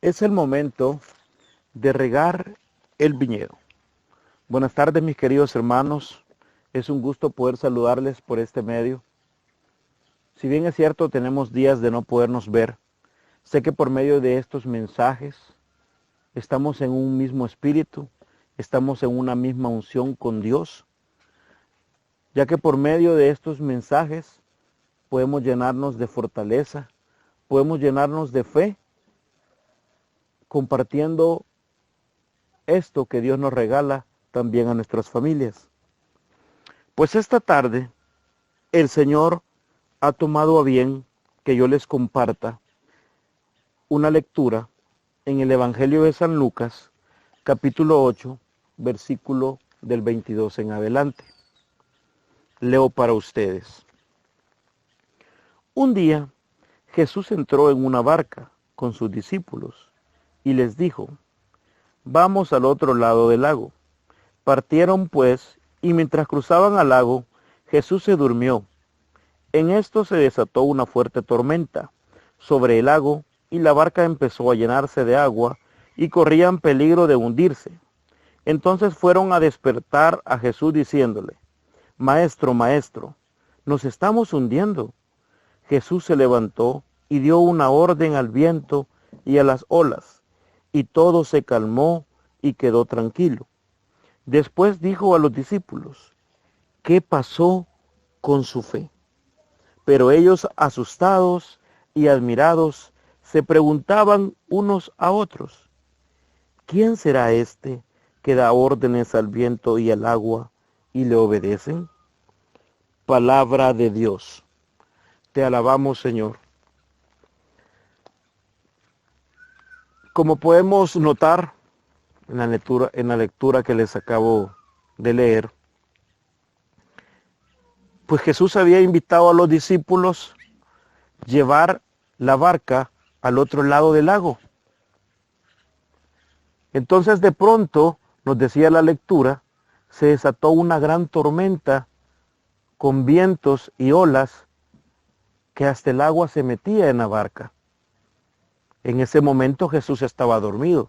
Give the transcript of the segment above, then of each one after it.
Es el momento de regar el viñedo. Buenas tardes, mis queridos hermanos. Es un gusto poder saludarles por este medio. Si bien es cierto, tenemos días de no podernos ver, sé que por medio de estos mensajes estamos en un mismo espíritu, estamos en una misma unción con Dios, ya que por medio de estos mensajes podemos llenarnos de fortaleza, podemos llenarnos de fe, compartiendo esto que Dios nos regala también a nuestras familias. Pues esta tarde el Señor ha tomado a bien que yo les comparta una lectura en el Evangelio de San Lucas, capítulo 8, versículo del 22 en adelante. Leo para ustedes. Un día Jesús entró en una barca con sus discípulos y les dijo: vamos al otro lado del lago. Partieron pues, y mientras cruzaban al lago, Jesús se durmió. En esto se desató una fuerte tormenta sobre el lago, y la barca empezó a llenarse de agua, y corrían peligro de hundirse. Entonces fueron a despertar a Jesús diciéndole: Maestro, maestro, nos estamos hundiendo. Jesús se levantó y dio una orden al viento y a las olas, y todo se calmó y quedó tranquilo. Después dijo a los discípulos: ¿qué pasó con su fe? Pero ellos, asustados y admirados, se preguntaban unos a otros: ¿quién será este que da órdenes al viento y al agua y le obedecen? Palabra de Dios. Te alabamos, Señor. Como podemos notar en la lectura que les acabo de leer, pues Jesús había invitado a los discípulos llevar la barca al otro lado del lago. Entonces de pronto, nos decía la lectura, se desató una gran tormenta con vientos y olas que hasta el agua se metía en la barca. En ese momento Jesús estaba dormido.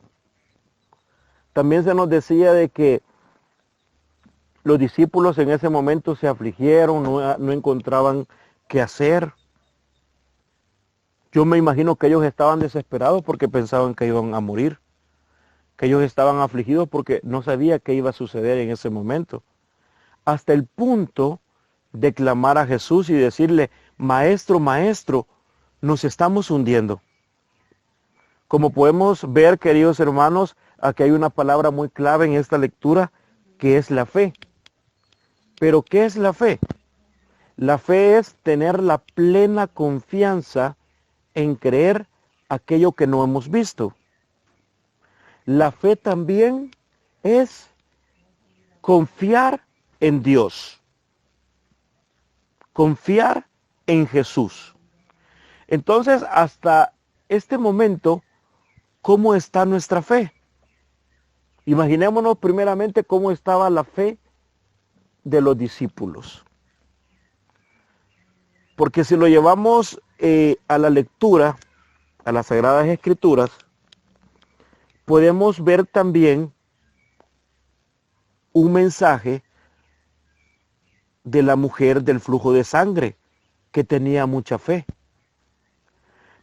También se nos decía de que los discípulos en ese momento se afligieron, no encontraban qué hacer. Yo me imagino que ellos estaban desesperados porque pensaban que iban a morir, que ellos estaban afligidos porque no sabía qué iba a suceder en ese momento. Hasta el punto de clamar a Jesús y decirle: Maestro, maestro, nos estamos hundiendo. Como podemos ver, queridos hermanos, aquí hay una palabra muy clave en esta lectura, que es la fe. ¿Pero qué es la fe? La fe es tener la plena confianza en creer aquello que no hemos visto. La fe también es confiar en Dios, confiar en Jesús. Entonces, hasta este momento, ¿cómo está nuestra fe? Imaginémonos primeramente cómo estaba la fe de los discípulos. Porque si lo llevamos a la lectura, a las Sagradas Escrituras, podemos ver también un mensaje de la mujer del flujo de sangre, que tenía mucha fe.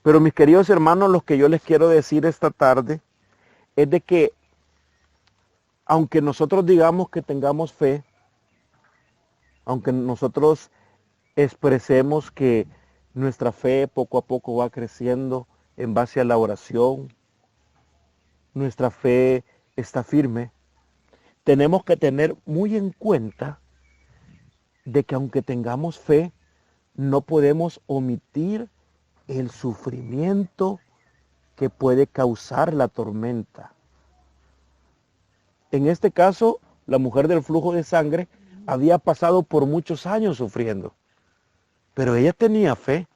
Pero mis queridos hermanos, lo que yo les quiero decir esta tarde es de que aunque nosotros digamos que tengamos fe, aunque nosotros expresemos que nuestra fe poco a poco va creciendo en base a la oración, nuestra fe está firme, tenemos que tener muy en cuenta de que aunque tengamos fe, no podemos omitir el sufrimiento que puede causar la tormenta. En este caso, la mujer del flujo de sangre había pasado por muchos años sufriendo, pero ella tenía fe.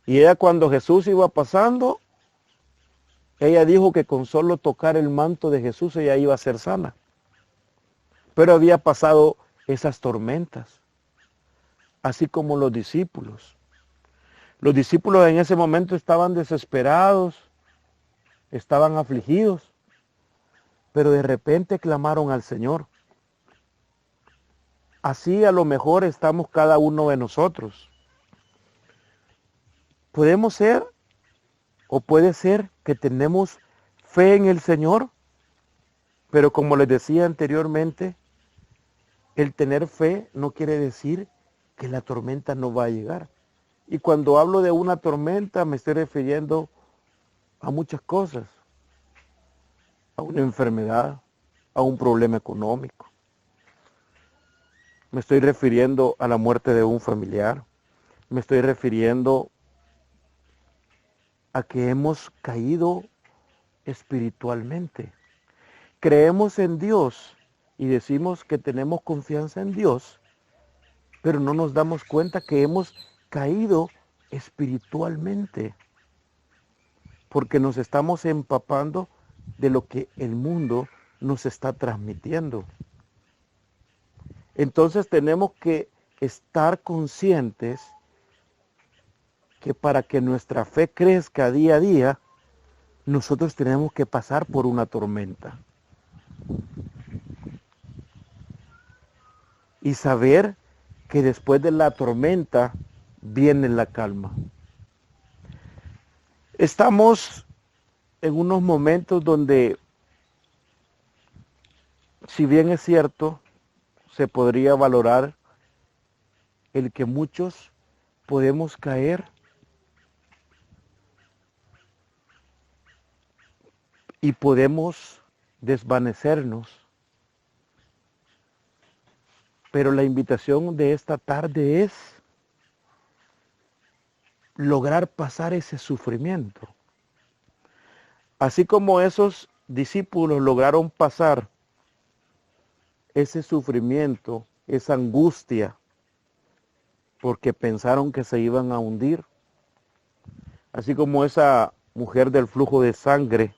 Y ella, cuando Jesús iba pasando, ella dijo que con solo tocar el manto de Jesús ella iba a ser sana. Pero había pasado esas tormentas, así como los discípulos. Los discípulos en ese momento estaban desesperados, estaban afligidos, pero de repente clamaron al Señor. Así a lo mejor estamos cada uno de nosotros. Podemos ser, o puede ser que tenemos fe en el Señor, pero como les decía anteriormente, el tener fe no quiere decir que la tormenta no va a llegar. Y cuando hablo de una tormenta me estoy refiriendo a muchas cosas, a una enfermedad, a un problema económico. Me estoy refiriendo a la muerte de un familiar. Me estoy refiriendo a que hemos caído espiritualmente. Creemos en Dios y decimos que tenemos confianza en Dios, pero no nos damos cuenta que hemos caído espiritualmente, porque nos estamos empapando de lo que el mundo nos está transmitiendo. Entonces tenemos que estar conscientes que para que nuestra fe crezca día a día, nosotros tenemos que pasar por una tormenta. Y saber que después de la tormenta viene la calma. Estamos en unos momentos donde, si bien es cierto, se podría valorar el que muchos podemos caer y podemos desvanecernos. Pero la invitación de esta tarde es lograr pasar ese sufrimiento. Así como esos discípulos lograron pasar ese sufrimiento, esa angustia, porque pensaron que se iban a hundir. Así como esa mujer del flujo de sangre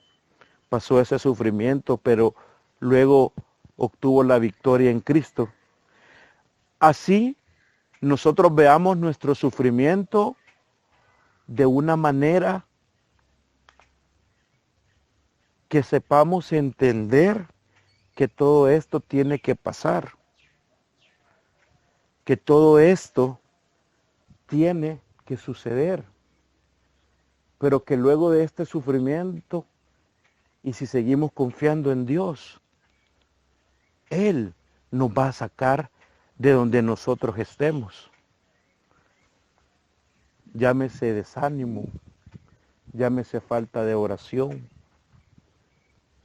pasó ese sufrimiento, pero luego obtuvo la victoria en Cristo. Así nosotros veamos nuestro sufrimiento de una manera que sepamos entender que todo esto tiene que pasar, que todo esto tiene que suceder, pero que luego de este sufrimiento, y si seguimos confiando en Dios, Él nos va a sacar de donde nosotros estemos. Llámese desánimo, llámese falta de oración,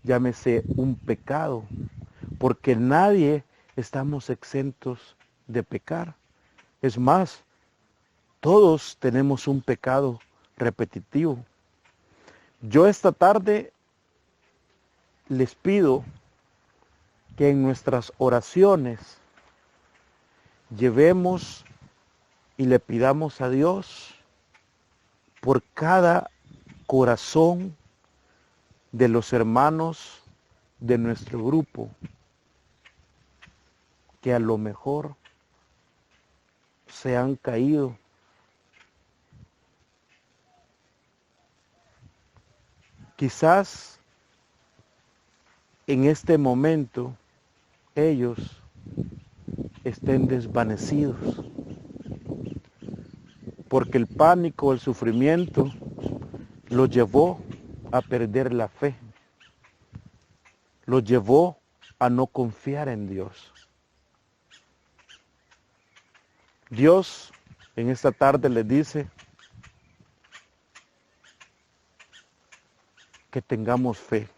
llámese un pecado, porque nadie estamos exentos de pecar. Es más, todos tenemos un pecado repetitivo. Yo esta tarde les pido que en nuestras oraciones llevemos y le pidamos a Dios por cada corazón de los hermanos de nuestro grupo, que a lo mejor se han caído. Quizás en este momento ellos estén desvanecidos, porque el pánico, el sufrimiento, los llevó a perder la fe, los llevó a no confiar en Dios. Dios en esta tarde les dice que tengamos fe,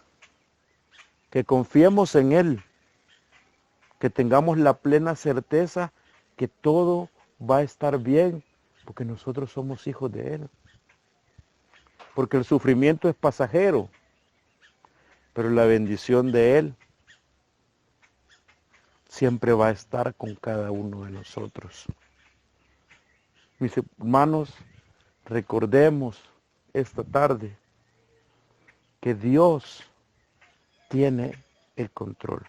que confiemos en Él, que tengamos la plena certeza que todo va a estar bien, porque nosotros somos hijos de Él. Porque el sufrimiento es pasajero, pero la bendición de Él siempre va a estar con cada uno de nosotros. Mis hermanos, recordemos esta tarde que Dios tiene el control.